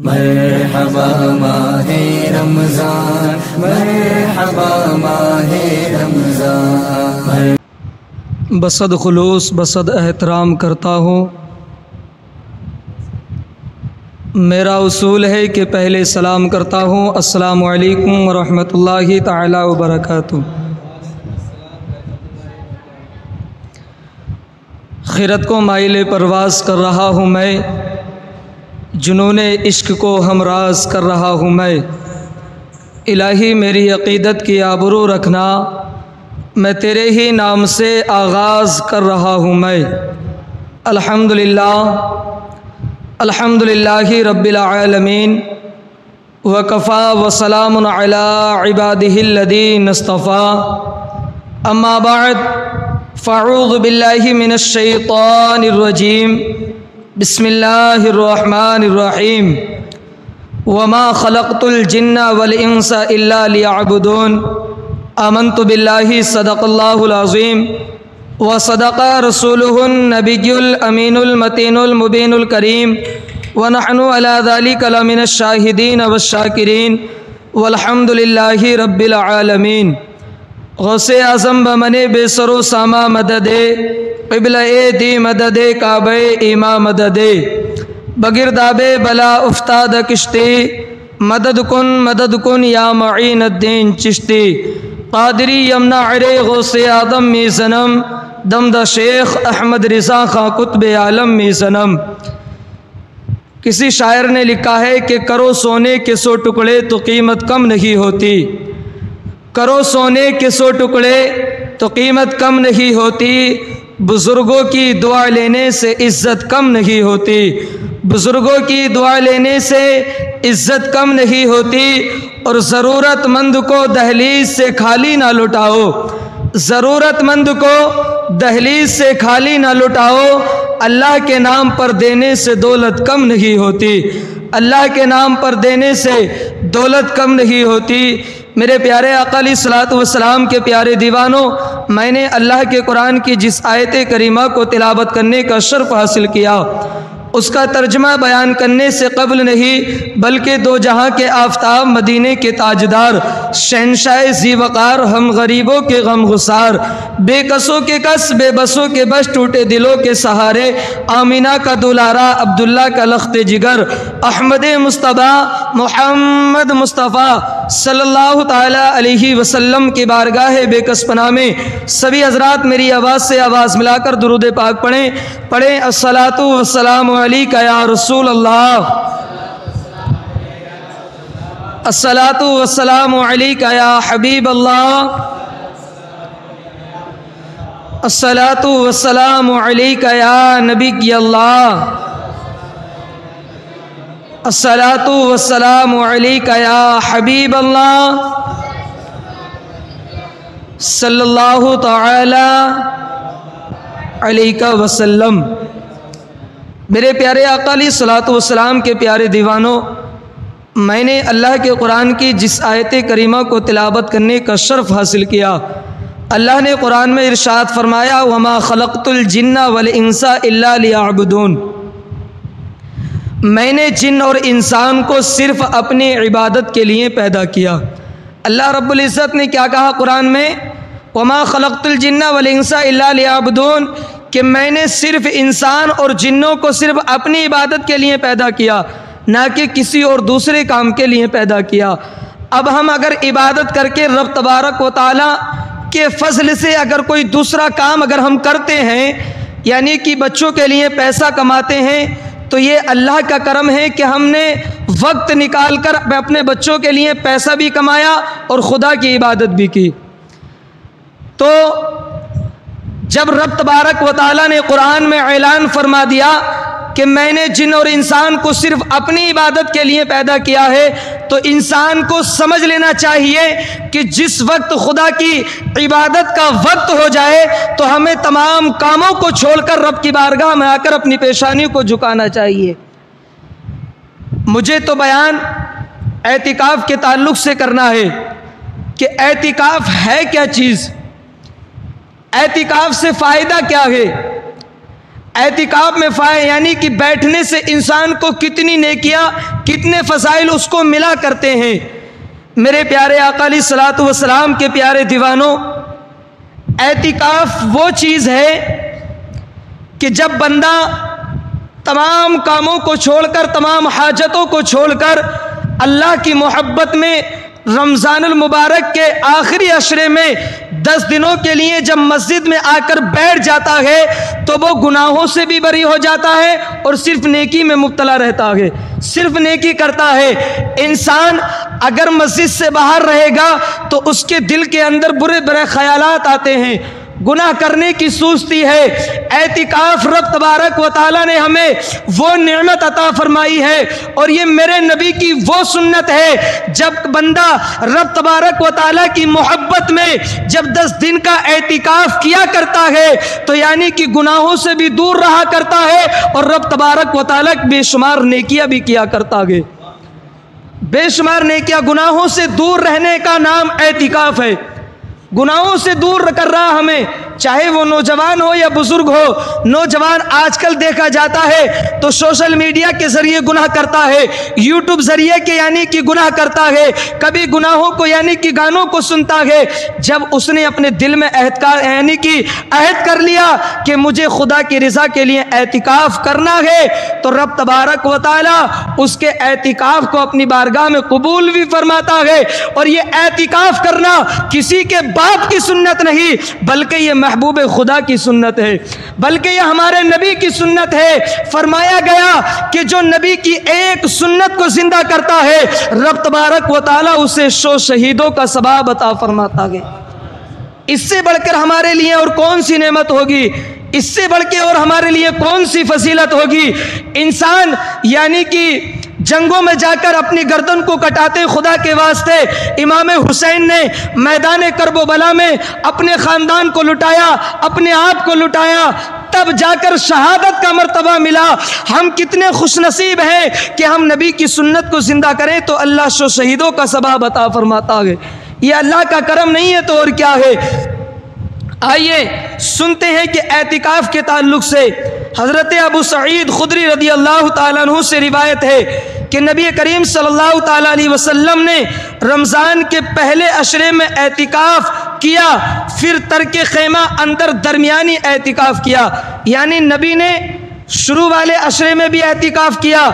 مرحبا ماہ رمضان، مرحبا ماہ رمضان۔ بصد خلوص بصد احترام کرتا ہوں۔ میرا اصول ہے کہ پہلے سلام کرتا ہوں، السلام علیکم ورحمۃ اللہ تعالی وبرکاتہ۔ خیرت کو مائل پرواز کر رہا ہوں میں، جنون عشق کو ہمراز کر رہا ہوں میں۔ الہی میری عقیدت کی آبرو رکھنا، میں تیرے ہی نام سے آغاز کر رہا ہوں میں۔ الحمدللہ الحمدللہ رب العالمین، وکفا وسلام علی عبادہ الذین اصطفیٰ، اما بعد فاعوذ باللہ من الشیطان الرجیم، بسم اللہ الرحمن الرحیم۔ وما خلقت الجن والانس الا لیعبدون، آمنت باللہ صدق اللہ العظیم وصدق رسولہ النبی الامین المتین المبین الکریم، ونحن علی ذلک لمن الشاہدین والشاکرین، والحمد للہ رب العالمین۔ غوث اعظم بمن بے سر و ساما مدد، قبلہ دی مدد، کعبہ ایما مدد، بگرداب بلا افتاد کشتی، مدد کن یا معین الدین چشتی، قادری یمنع رے غوث آدم می صنم، دمدہ شیخ احمد رضا خاں قطب عالم می صنم۔ کسی شاعر نے لکھا ہے کہ کرو سونے کے 100 ٹکڑے تو قیمت کم نہیں ہوتی، کرو سونے کے 100 ٹکڑے تو قیمت کم نہیں ہوتی، بزرگوں کی دعا لینے سے عزت کم نہیں ہوتی، بزرگوں کی دعا لینے سے عزت کم نہیں ہوتی، اور ضرورت مند کو دہلیز سے خالی نہ لٹاؤ، ضرورت مند کو دہلیز سے خالی نہ لٹاؤ، اللہ کے نام پر دینے سے دولت کم نہیں ہوتی، اللہ کے نام پر دینے سے دولت کم نہیں ہوتی۔ میرے پیارے آقا علیہ الصلوۃ والسلام کے پیارے دیوانوں، میں نے اللہ کے قرآن کی جس آیت کریمہ کو تلاوت کرنے کا شرف حاصل کیا، اس کا ترجمہ بیان کرنے سے قبل نہیں بلکہ دو جہاں کے آفتاب، مدینے کے تاجدار، شہنشاہ ذی وقار، ہم غریبوں کے غم گسار، بے کسوں کے کس، بے بسوں کے بس، ٹوٹے دلوں کے سہارے، آمینہ کا دلارا، عبداللہ کا لخت جگر، احمد مصطفیٰ محمد مصطفیٰ صلی اللہ تعالیٰ علیہ وسلم کی بارگاہ بے کس پناہ میں سبھی حضرات میری آواز سے آواز ملا کر درود پاک پڑھیں الصلاۃ والسلام علیک یا رسول اللہ، الصلاۃ والسلام علیک یا حبیب اللہ، الصلاۃ والسلام علیک یا نبی اللہ، الصلاۃ والسلام علیک یا حبیب اللہ، صلی اللہ تعالی علیہ وسلم۔ میرے پیارے آقا علیہ الصلوۃ والسلام کے پیارے دیوانوں، میں نے اللہ کے قرآن کی جس آیت کریمہ کو تلاوت کرنے کا شرف حاصل کیا، اللہ نے قرآن میں ارشاد فرمایا، وما خلقت الجن والانس الا لیعبدون، میں نے جن اور انسان کو صرف اپنی عبادت کے لیے پیدا کیا۔ اللہ رب العزت نے کیا کہا قرآن میں؟ وما خلقت الجن والانس الا لیعبدون، کہ میں نے صرف انسان اور جنوں کو صرف اپنی عبادت کے لیے پیدا کیا، نہ کہ کسی اور دوسرے کام کے لیے پیدا کیا۔ اب ہم اگر عبادت کر کے رب تبارک و تعالیٰ کے فضل سے اگر کوئی دوسرا کام اگر ہم کرتے ہیں، یعنی کہ بچوں کے لیے پیسہ کماتے ہیں، تو یہ اللہ کا کرم ہے کہ ہم نے وقت نکال کر اپنے بچوں کے لیے پیسہ بھی کمایا اور خدا کی عبادت بھی کی۔ تو جب رب تبارک و تعالیٰ نے قرآن میں اعلان فرما دیا کہ میں نے جن اور انسان کو صرف اپنی عبادت کے لیے پیدا کیا ہے، تو انسان کو سمجھ لینا چاہیے کہ جس وقت خدا کی عبادت کا وقت ہو جائے تو ہمیں تمام کاموں کو چھوڑ کر رب کی بارگاہ میں آ کر اپنی پیشانی کو جھکانا چاہیے۔ مجھے تو بیان اعتکاف کے تعلق سے کرنا ہے کہ اعتکاف ہے کیا چیز، اعتکاف سے فائدہ کیا ہے۔ اعتکاف میں یعنی کہ بیٹھنے سے انسان کو کتنی نیکیاں، کتنے فضائل اس کو ملا کرتے ہیں۔ میرے پیارے آقا علیہ الصلوۃ والسلام کے پیارے دیوانوں، اعتکاف وہ چیز ہے کہ جب بندہ تمام کاموں کو چھوڑ کر، تمام حاجتوں کو چھوڑ کر اللہ کی محبت میں رمضان المبارک کے آخری عشرے میں 10 دنوں کے لیے جب مسجد میں آ کر بیٹھ جاتا ہے تو وہ گناہوں سے بھی بری ہو جاتا ہے اور صرف نیکی میں مبتلا رہتا ہے، صرف نیکی کرتا ہے۔ انسان اگر مسجد سے باہر رہے گا تو اس کے دل کے اندر برے برے خیالات آتے ہیں، گناہ کرنے کی سوچتی ہے۔ اعتکاف رب تبارک و تعالیٰ نے ہمیں وہ نعمت عطا فرمائی ہے، اور یہ میرے نبی کی وہ سنت ہے جب بندہ رب تبارک و تعالیٰ کی محبت میں جب 10 دن کا اعتکاف کیا کرتا ہے تو یعنی کہ گناہوں سے بھی دور رہا کرتا ہے اور رب تبارک و تعالیٰ بے شمار نیکیاں بھی کیا کرتا ہے، بے شمار نیکیاں۔ گناہوں سے دور رہنے کا نام اعتکاف ہے، گناہوں سے دور کر رہا ہمیں، چاہے وہ نوجوان ہو یا بزرگ ہو۔ نوجوان آج کل دیکھا جاتا ہے تو سوشل میڈیا کے ذریعے گناہ کرتا ہے، یوٹیوب ذریعے کے یعنی کہ گناہ کرتا ہے، کبھی گناہوں کو یعنی کہ گانوں کو سنتا ہے۔ جب اس نے اپنے دل میں عہد کر لیا کہ مجھے خدا کی رضا کے لیے اعتکاف کرنا ہے تو رب تبارک و تعالیٰ اس کے اعتکاف کو اپنی بارگاہ میں قبول بھی فرماتا ہے۔ اور یہ اعتکاف کرنا کسی کے باپ کی سنت نہیں بلکہ یہ محبوب خدا کی سنت ہے، بلکہ یہ ہمارے نبی کی سنت ہے۔ فرمایا گیا کہ جو نبی کی ایک سنت کو زندہ کرتا ہے رب تبارک و تعالیٰ اسے 100 شہیدوں کا ثواب عطا فرماتا ہے۔ اس سے بڑھ کر ہمارے لیے اور کون سی نعمت ہوگی، اس سے بڑھ کے اور ہمارے لیے کون سی فضیلت ہوگی۔ انسان یعنی کہ جنگوں میں جا کر اپنی گردن کو کٹاتے خدا کے واسطے امام حسین نے میدان کرب و بلا میں اپنے خاندان کو لٹایا، اپنے آپ کو لٹایا، تب جا کر شہادت کا مرتبہ ملا۔ ہم کتنے خوش نصیب ہیں کہ ہم نبی کی سنت کو زندہ کریں تو اللہ 100 شہیدوں کا ثواب عطا فرماتا ہے۔ یہ اللہ کا کرم نہیں ہے تو اور کیا ہے۔ آئیے سنتے ہیں کہ اعتکاف کے تعلق سے حضرت ابو سعید خدری رضی اللہ تعالیٰ عنہ سے روایت ہے کہ نبی کریم صلی اللہ تعالیٰ علیہ وسلم نے رمضان کے پہلے عشرے میں اعتکاف کیا، پھر ترک خیمہ اندر درمیانی اعتکاف کیا، یعنی نبی نے شروع والے عشرے میں بھی اعتکاف کیا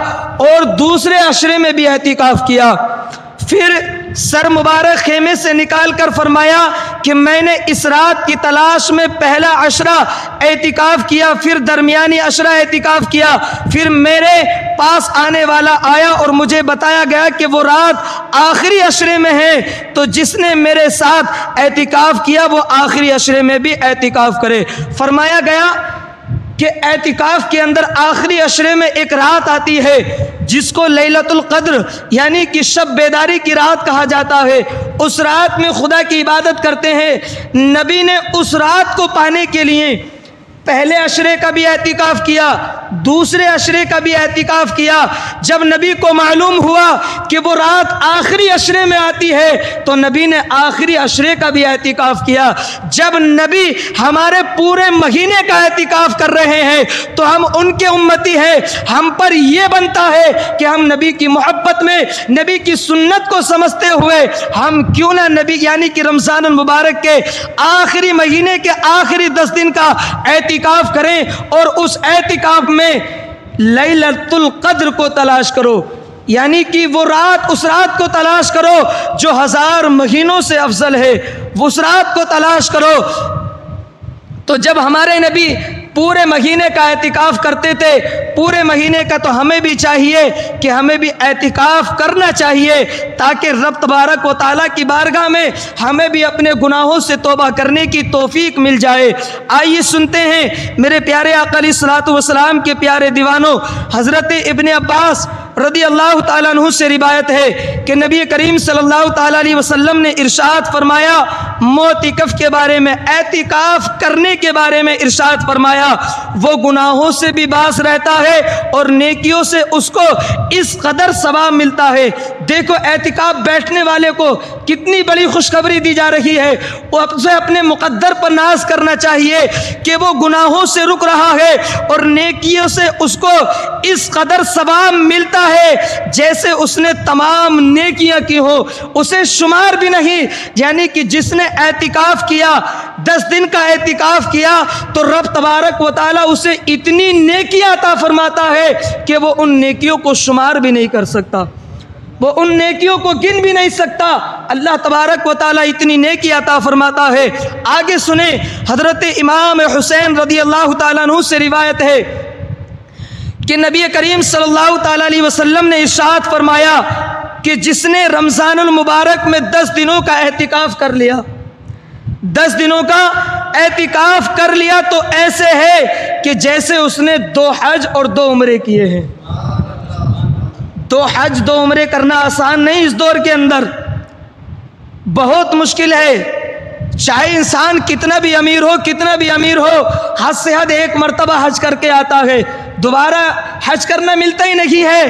اور دوسرے عشرے میں بھی اعتکاف کیا۔ پھر سر مبارک خیمے سے نکال کر فرمایا کہ میں نے اس رات کی تلاش میں پہلا عشرہ اعتکاف کیا، پھر درمیانی عشرہ اعتکاف کیا، پھر میرے پاس آنے والا آیا اور مجھے بتایا گیا کہ وہ رات آخری عشرے میں ہے، تو جس نے میرے ساتھ اعتکاف کیا وہ آخری عشرے میں بھی اعتکاف کرے۔ فرمایا گیا کہ اعتکاف کے اندر آخری عشرے میں ایک رات آتی ہے جس کو لیلۃ القدر یعنی کہ شب بیداری کی رات کہا جاتا ہے۔ اس رات میں خدا کی عبادت کرتے ہیں۔ نبی نے اس رات کو پانے کے لیے پہلے عشرے کا بھی اعتکاف کیا، دوسرے عشرے کا بھی اعتکاف کیا۔ جب نبی کو معلوم ہوا کہ وہ رات آخری عشرے میں آتی ہے تو نبی نے آخری عشرے کا بھی اعتکاف کیا۔ جب نبی ہمارے پورے مہینے کا اعتکاف کر رہے ہیں تو ہم ان کے امتی ہیں، ہم پر یہ بنتا ہے کہ ہم نبی کی محبت میں نبی کی سنت کو سمجھتے ہوئے ہم کیوں نہ نبی یعنی کہ رمضان المبارک کے آخری مہینے کے آخری 10 دن کا اعتکاف کریں اور اس اعتکاف میں لیلۃ القدر کو تلاش کرو، یعنی کہ وہ رات، اس رات کو تلاش کرو جو 1000 مہینوں سے افضل ہے، اس رات کو تلاش کرو۔ تو جب ہمارے نبی پورے مہینے کا اعتکاف کرتے تھے، پورے مہینے کا، تو ہمیں بھی چاہیے کہ ہمیں بھی اعتکاف کرنا چاہیے تاکہ رب تبارک و تعالیٰ کی بارگاہ میں ہمیں بھی اپنے گناہوں سے توبہ کرنے کی توفیق مل جائے۔ آئیے سنتے ہیں میرے پیارے آقا علیہ الصلوۃ والسلام کے پیارے دیوانوں، حضرت ابن عباس رضی اللہ تعالیٰ عنہ سے روایت ہے کہ نبی کریم صلی اللہ تعالیٰ علیہ وسلم نے ارشاد فرمایا، معتکف کے بارے میں، اعتکاف کرنے کے بارے میں ارشاد فرمایا، وہ گناہوں سے بھی باز رہتا ہے اور نیکیوں سے اس کو اس قدر ثواب ملتا ہے دیکھو اعتکاف بیٹھنے والے کو کتنی بڑی خوشخبری دی جا رہی ہے. وہ اسے اپنے مقدر پر ناز کرنا چاہیے کہ وہ گناہوں سے رک رہا ہے اور نیکیوں سے اس کو اس قدر ثواب ملتا ہے جیسے اس نے تمام نیکیاں کی ہو، اسے شمار بھی نہیں. یعنی کہ جس نے اعتکاف کیا، 10 دن کا اعتکاف کیا، تو رب تبارک و تعالیٰ اسے اتنی نیکیاں عطا فرماتا ہے کہ وہ ان نیکیوں کو شمار بھی نہیں کر سکتا، وہ ان نیکیوں کو گن بھی نہیں سکتا. اللہ تبارک و تعالیٰ اتنی نیکی عطا فرماتا ہے. آگے سنیں، حضرت امام حسین رضی اللہ تعالیٰ عنہ سے روایت ہے کہ نبی کریم صلی اللہ تعالیٰ علیہ وسلم نے ارشاد فرمایا کہ جس نے رمضان المبارک میں 10 دنوں کا اعتکاف کر لیا، 10 دنوں کا اعتکاف کر لیا، تو ایسے ہے کہ جیسے اس نے 2 حج اور 2 عمرے کیے ہیں. 2 حج 2 عمرے کرنا آسان نہیں، اس دور کے اندر بہت مشکل ہے. چاہے انسان کتنا بھی امیر ہو، حد سے حد 1 مرتبہ حج کر کے آتا ہے، دوبارہ حج کرنا ملتا ہی نہیں ہے.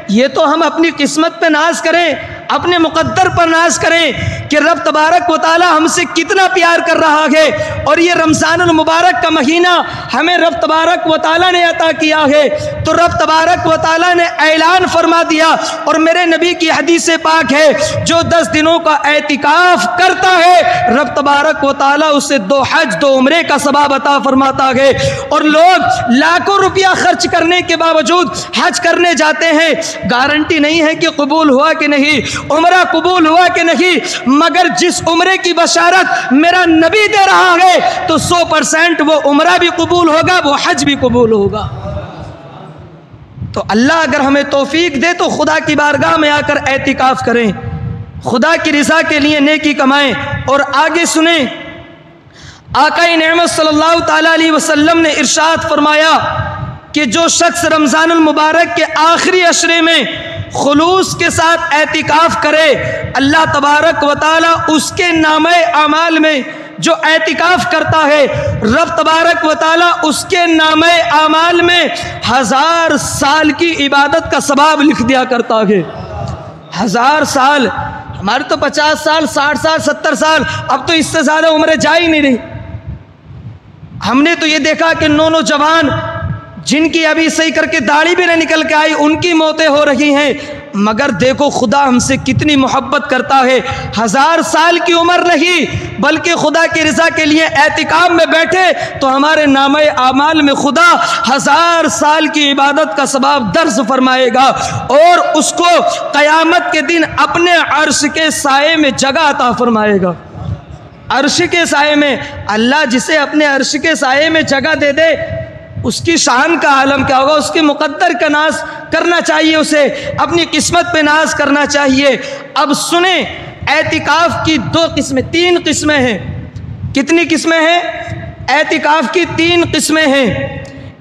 یہ تو ہم اپنی قسمت پہ ناز کریں، اپنے مقدر پر ناز کریں کہ رب تبارک و تعالی ہم سے کتنا پیار کر رہا ہے. اور یہ رمضان المبارک کا مہینہ ہمیں رب تبارک و تعالی نے عطا کیا ہے، تو رب تبارک و تعالی نے اعلان فرما دیا، اور میرے نبی کی حدیث پاک ہے، جو 10 دنوں کا اعتکاف کرتا ہے رب تبارک و تعالی اسے 2 حج 2 عمرے کا ثواب عطا فرماتا ہے. اور لوگ لاکھوں روپیہ خرچ کرنے کے باوجود حج کرنے جاتے ہیں، گارنٹی نہیں ہے کہ قبول ہوا کہ نہیں، عمرہ قبول ہوا کہ نہیں، مگر جس عمرے کی بشارت میرا نبی دے رہا ہے تو 100% وہ عمرہ بھی قبول ہوگا، وہ حج بھی قبول ہوگا. تو اللہ اگر ہمیں توفیق دے تو خدا کی بارگاہ میں آ کر اعتکاف کریں، خدا کی رضا کے لیے نیکی کمائیں. اور آگے سنیں، آقا نعمت صلی اللہ تعالیٰ علیہ وسلم نے ارشاد فرمایا کہ جو شخص رمضان المبارک کے آخری عشرے میں خلوص کے ساتھ اعتکاف کرے، اللہ تبارک و تعالیٰ اس کے نامہ اعمال میں جو اعتکاف کرتا ہے، رب تبارک و تعالیٰ اس کے نامہ اعمال میں 1000 سال کی عبادت کا ثواب لکھ دیا کرتا ہے. 1000 سال، ہمارے تو 50 سال 60 سال 70 سال، اب تو اس سے زیادہ عمریں جا ہی نہیں رہی. ہم نے تو یہ دیکھا کہ نوجوان جن کی ابھی صحیح کر کے داڑھی بھی نہ نکل کے آئی، ان کی موتیں ہو رہی ہیں. مگر دیکھو خدا ہم سے کتنی محبت کرتا ہے. 1000 سال کی عمر نہیں بلکہ خدا کی رضا کے لیے اعتکاف میں بیٹھے تو ہمارے نامہ اعمال میں خدا 1000 سال کی عبادت کا ثواب درج فرمائے گا، اور اس کو قیامت کے دن اپنے عرش کے سائے میں جگہ عطا فرمائے گا. عرش کے سائے میں، اللہ جسے اپنے عرش کے سائے میں جگہ دے دے، اس کی شان کا عالم کیا ہوگا. اس کے مقدر کا ناز کرنا چاہیے، اسے اپنی قسمت پہ ناز کرنا چاہیے. اب سنیں، اعتکاف کی 2 قسمیں 3 قسمیں ہیں. کتنی قسمیں ہیں؟ اعتکاف کی 3 قسمیں ہیں.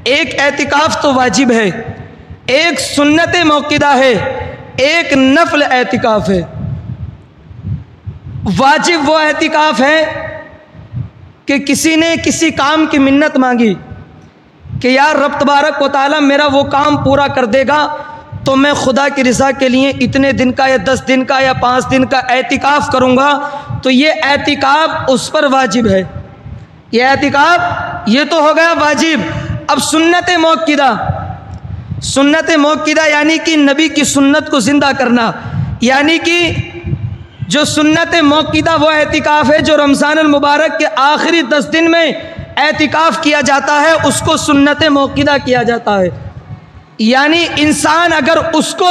ایک اعتکاف تو واجب ہے، ایک سنت موقدہ ہے، ایک نفل اعتکاف ہے. واجب وہ اعتکاف ہے کہ کسی نے کسی کام کی منت مانگی کہ یار رب تبارک و تعالیٰ میرا وہ کام پورا کر دے گا تو میں خدا کی رضا کے لیے اتنے دن کا یا 10 دن کا یا 5 دن کا اعتکاف کروں گا. تو یہ اعتکاف اس پر واجب ہے، یہ اعتکاف یہ تو ہو گیا واجب. اب سنت موقدہ، سنت موقدہ یعنی کہ نبی کی سنت کو زندہ کرنا، یعنی کہ جو سنت موقدہ وہ اعتکاف ہے جو رمضان المبارک کے آخری 10 دن میں اعتکاف کیا جاتا ہے، اس کو سنت موقدہ کیا جاتا ہے. یعنی انسان اگر اس کو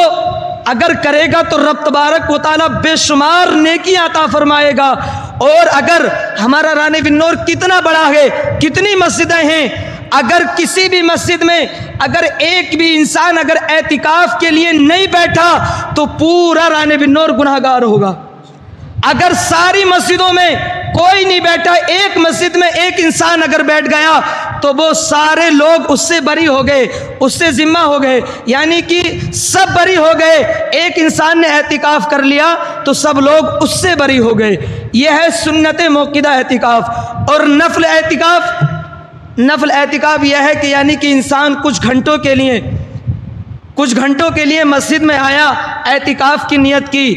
اگر کرے گا تو رب تبارک و تعالیٰ بے شمار نیکی عطا فرمائے گا. اور اگر ہمارا رانے بنور کتنا بڑا ہے، کتنی مسجدیں ہیں، اگر کسی بھی مسجد میں اگر ایک بھی انسان اگر اعتکاف کے لیے نہیں بیٹھا تو پورا رانے بنور گناہ گار ہوگا. اگر ساری مسجدوں میں کوئی نہیں بیٹھا، ایک مسجد میں ایک انسان اگر بیٹھ گیا تو وہ سارے لوگ اس سے بری ہو گئے، اس سے ذمہ ہو گئے، یعنی کہ سب بری ہو گئے. ایک انسان نے اعتکاف کر لیا تو سب لوگ اس سے بری ہو گئے. یہ ہے سنت موقدہ اعتکاف. اور نفل اعتکاف، نفل اعتکاف یہ ہے کہ یعنی کہ انسان کچھ گھنٹوں کے لیے مسجد میں آیا، اعتکاف کی نیت کی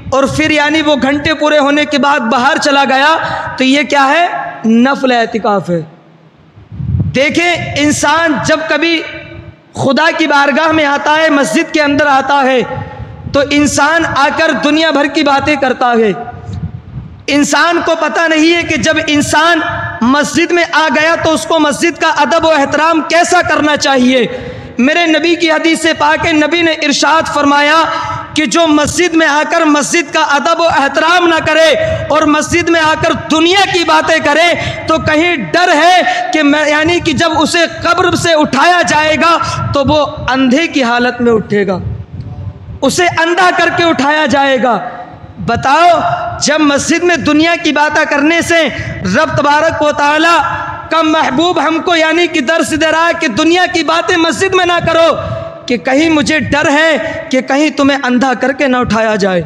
اور پھر یعنی وہ گھنٹے پورے ہونے کے بعد باہر چلا گیا تو یہ کیا ہے؟ نفل اعتکاف ہے۔ دیکھیں انسان جب کبھی خدا کی بارگاہ میں آتا ہے، مسجد کے اندر آتا ہے تو انسان آ کر دنیا بھر کی باتیں کرتا ہے۔ انسان کو پتہ نہیں ہے کہ جب انسان مسجد میں آ گیا تو اس کو مسجد کا ادب و احترام کیسا کرنا چاہیے۔ میرے نبی کی حدیث پاک ہے، نبی نے ارشاد فرمایا کہ جو مسجد میں آ کر مسجد کا ادب و احترام نہ کرے اور مسجد میں آ کر دنیا کی باتیں کرے تو کہیں ڈر ہے کہ یعنی کہ جب اسے قبر سے اٹھایا جائے گا تو وہ اندھے کی حالت میں اٹھے گا، اسے اندھا کر کے اٹھایا جائے گا۔ بتاؤ جب مسجد میں دنیا کی باتیں کرنے سے رب تبارک و تعالی کا محبوب ہم کو یعنی کہ درس دے رہا ہے کہ دنیا کی باتیں مسجد میں نہ کرو، کہ کہیں مجھے ڈر ہے کہ کہیں تمہیں اندھا کر کے نہ اٹھایا جائے۔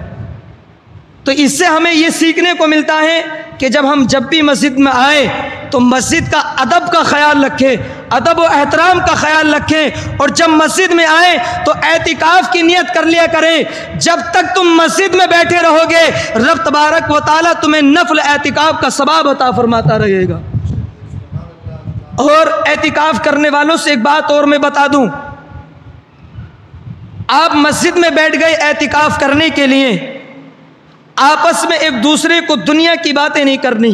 تو اس سے ہمیں یہ سیکھنے کو ملتا ہے کہ جب بھی مسجد میں آئے تو مسجد کا ادب کا خیال رکھیں، ادب و احترام کا خیال رکھیں، اور جب مسجد میں آئے تو اعتکاف کی نیت کر لیا کریں۔ جب تک تم مسجد میں بیٹھے رہو گے رب تبارک و تعالیٰ تمہیں نفل اعتکاف کا ثواب عطا فرماتا رہے گا۔ اور اعتکاف کرنے والوں سے ایک بات اور میں بتا دوں، آپ مسجد میں بیٹھ گئے اعتکاف کرنے کے لیے، آپس میں ایک دوسرے کو دنیا کی باتیں نہیں کرنی۔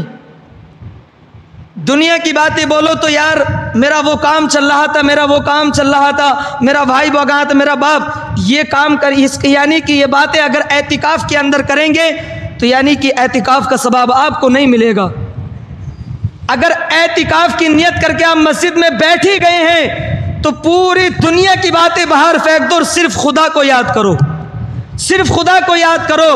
دنیا کی باتیں بولو تو یار میرا وہ کام چل رہا تھا، میرا وہ کام چل رہا تھا، میرا بھائی بگا تھا، میرا باپ یہ کام کر، یعنی کہ یہ باتیں اگر اعتکاف کے اندر کریں گے تو یعنی کہ اعتکاف کا ثواب آپ کو نہیں ملے گا۔ اگر اعتکاف کی نیت کر کے آپ مسجد میں بیٹھ ہی گئے ہیں تو پوری دنیا کی باتیں باہر پھینک دو اور صرف خدا کو یاد کرو، صرف خدا کو یاد کرو۔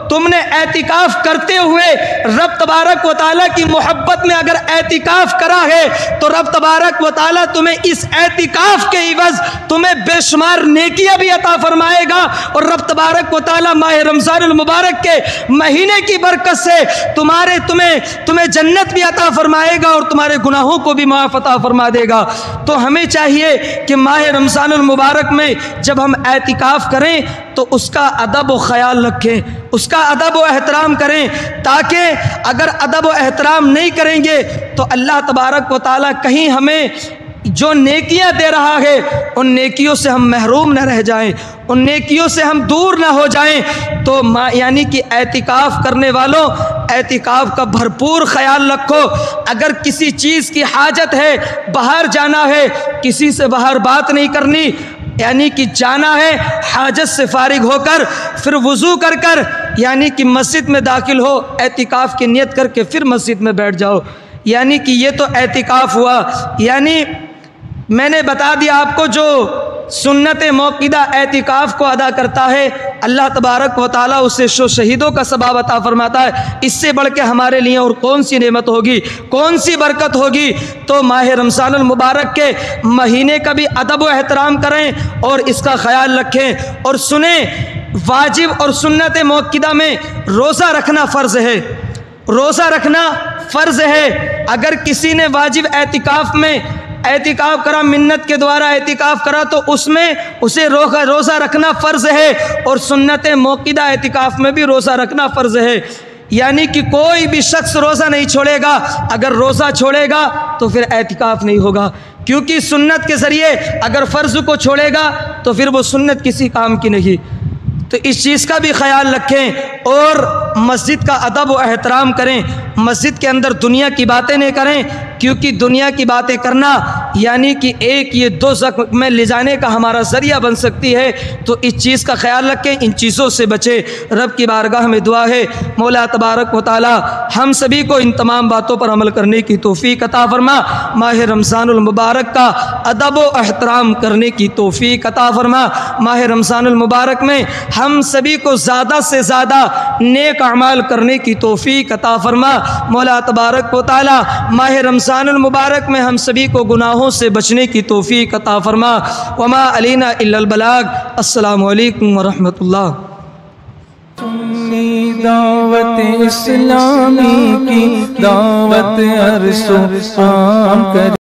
تم نے اعتکاف کرتے ہوئے رب تبارک و تعالیٰ کی محبت میں اگر اعتکاف کرا ہے تو رب تبارک و تعالیٰ تمہیں اس اعتکاف کے عوض تمہیں بے شمار نیکیاں بھی عطا فرمائے گا، اور رب تبارک و تعالیٰ ماہ رمضان المبارک کے مہینے کی برکت سے تمہیں جنت بھی عطا فرمائے گا اور تمہارے گناہوں کو بھی معاف عطا فرما دے گا۔ تو ہمیں چاہیے کہ ماہ رمضان المبارک میں جب ہم اعتکاف کریں تو اس کا ادب و خیال رکھیں، اس کا ادب و احترام کریں، تاکہ اگر ادب و احترام نہیں کریں گے تو اللہ تبارک و تعالیٰ کہیں ہمیں جو نیکیاں دے رہا ہے ان نیکیوں سے ہم محروم نہ رہ جائیں، ان نیکیوں سے ہم دور نہ ہو جائیں۔ تو یعنی کہ اعتکاف کرنے والوں اعتکاف کا بھرپور خیال رکھو۔ اگر کسی چیز کی حاجت ہے، باہر جانا ہے، کسی سے باہر بات نہیں کرنی، یعنی کہ جانا ہے حاجت سے فارغ ہو کر پھر وضو کر کر یعنی کہ مسجد میں داخل ہو، اعتکاف کی نیت کر کے پھر مسجد میں بیٹھ جاؤ، یعنی کہ یہ تو اعتکاف ہوا۔ یعنی میں نے بتا دیا آپ کو، جو سنت موقدہ اعتکاف کو ادا کرتا ہے اللہ تبارک و تعالیٰ اسے شہیدوں کا ثواب عطا فرماتا ہے۔ اس سے بڑھ کے ہمارے لیے اور کون سی نعمت ہوگی، کون سی برکت ہوگی۔ تو ماہ رمضان المبارک کے مہینے کا بھی ادب و احترام کریں اور اس کا خیال رکھیں۔ اور سنیں، واجب اور سنت موقدہ میں روزہ رکھنا فرض ہے، روزہ رکھنا فرض ہے۔ اگر کسی نے واجب اعتکاف میں اعتکاف کرا، منت کے دوارا اعتکاف کرا، تو اس میں اسے روزہ رکھنا فرض ہے، اور سنت موقدہ اعتکاف میں بھی روزہ رکھنا فرض ہے۔ یعنی کہ کوئی بھی شخص روزہ نہیں چھوڑے گا، اگر روزہ چھوڑے گا تو پھر اعتکاف نہیں ہوگا، کیونکہ سنت کے ذریعے اگر فرض کو چھوڑے گا تو پھر وہ سنت کسی کام کی نہیں۔ تو اس چیز کا بھی خیال رکھیں اور مسجد کا ادب و احترام کریں، مسجد کے اندر دنیا کی باتیں نہیں کریں، کیونکہ دنیا کی باتیں کرنا یعنی کہ ایک یہ دوزخ میں لے جانے کا ہمارا ذریعہ بن سکتی ہے۔ تو اس چیز کا خیال رکھیں، ان چیزوں سے بچیں۔ رب کی بارگاہ میں دعا ہے مولا تبارک و تعالی ہم سبھی کو ان تمام باتوں پر عمل کرنے کی توفیق عطا فرما، ماہ رمضان المبارک کا ادب و احترام کرنے کی توفیق عطا فرما۔ ماہ رمضان المبارک میں ہم سبھی کو زیادہ سے زیادہ نیک اعمال کرنے کی توفیق عطا فرما۔ مولا تبارک و تعالی ماہ رمضان المبارک میں ہم سبھی کو گناہوں سے بچنے کی توفیق عطا فرما۔ وما علینا الا البلاغ۔ السلام علیکم ورحمۃ اللہ۔ سنی دعوت اسلامی کی دعوت عرش و عام کر